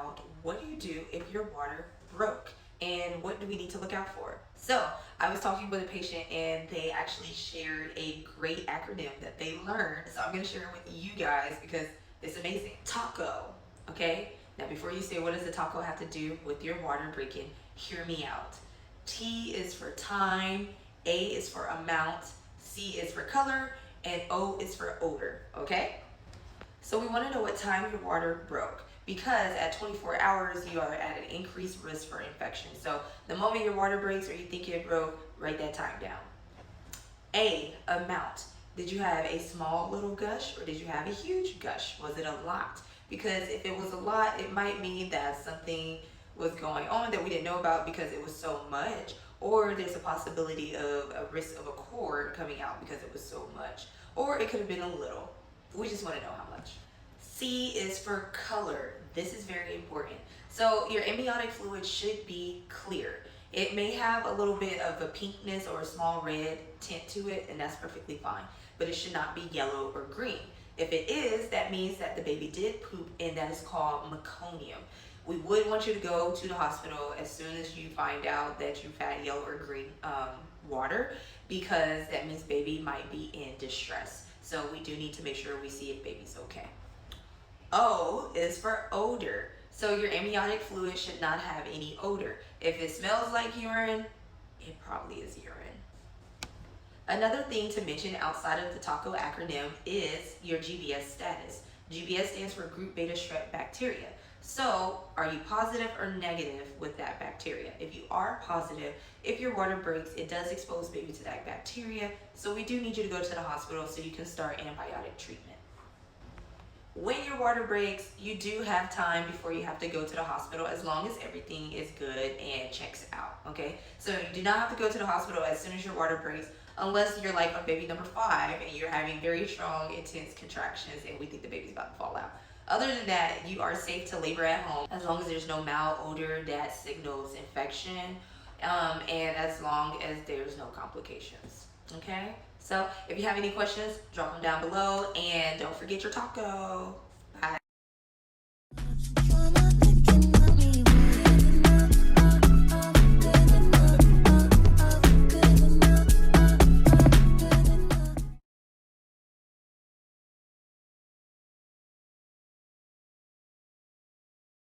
about what do you do if your water broke and what do we need to look out for. So I was talking with a patient and they actually shared a great acronym that they learned. So I'm going to share it with you guys because it's amazing. TACO. Okay. Now before you say what does the TACO have to do with your water breaking, hear me out. T is for time, A is for amount, C is for color, and O is for odor. Okay. So we want to know what time your water broke because at 24 hours you are at an increased risk for infection. So the moment your water breaks or you think it broke, write that time down. A, amount. Did you have a small little gush or did you have a huge gush? Was it a lot? Because if it was a lot, it might mean that something was going on that we didn't know about because it was so much, or there's a possibility of a risk of a cord coming out because it was so much, or it could have been a little. We just want to know how much. C is for color. This is very important. So your amniotic fluid should be clear. It may have a little bit of a pinkness or a small red tint to it, and that's perfectly fine. But it should not be yellow or green. If it is, that means that the baby did poop, and that is called meconium. We would want you to go to the hospital as soon as you find out that you've had yellow or green water, because that means baby might be in distress. So we do need to make sure we see if baby's okay. O is for odor. So your amniotic fluid should not have any odor. If it smells like urine, it probably is urine. Another thing to mention outside of the TACO acronym is your GBS status. GBS stands for group beta strep bacteria. So are you positive or negative with that bacteria? If you are positive, if your water breaks, it does expose baby to that bacteria. So we do need you to go to the hospital so you can start antibiotic treatment. When your water breaks, you do have time before you have to go to the hospital as long as everything is good and checks out, okay? So you do not have to go to the hospital as soon as your water breaks unless you're like on baby number 5 and you're having very strong, intense contractions and we think the baby's about to fall out. Other than that, you are safe to labor at home as long as there's no malodor that signals infection and as long as there's no complications, okay? So if you have any questions, drop them down below and don't forget your TACO.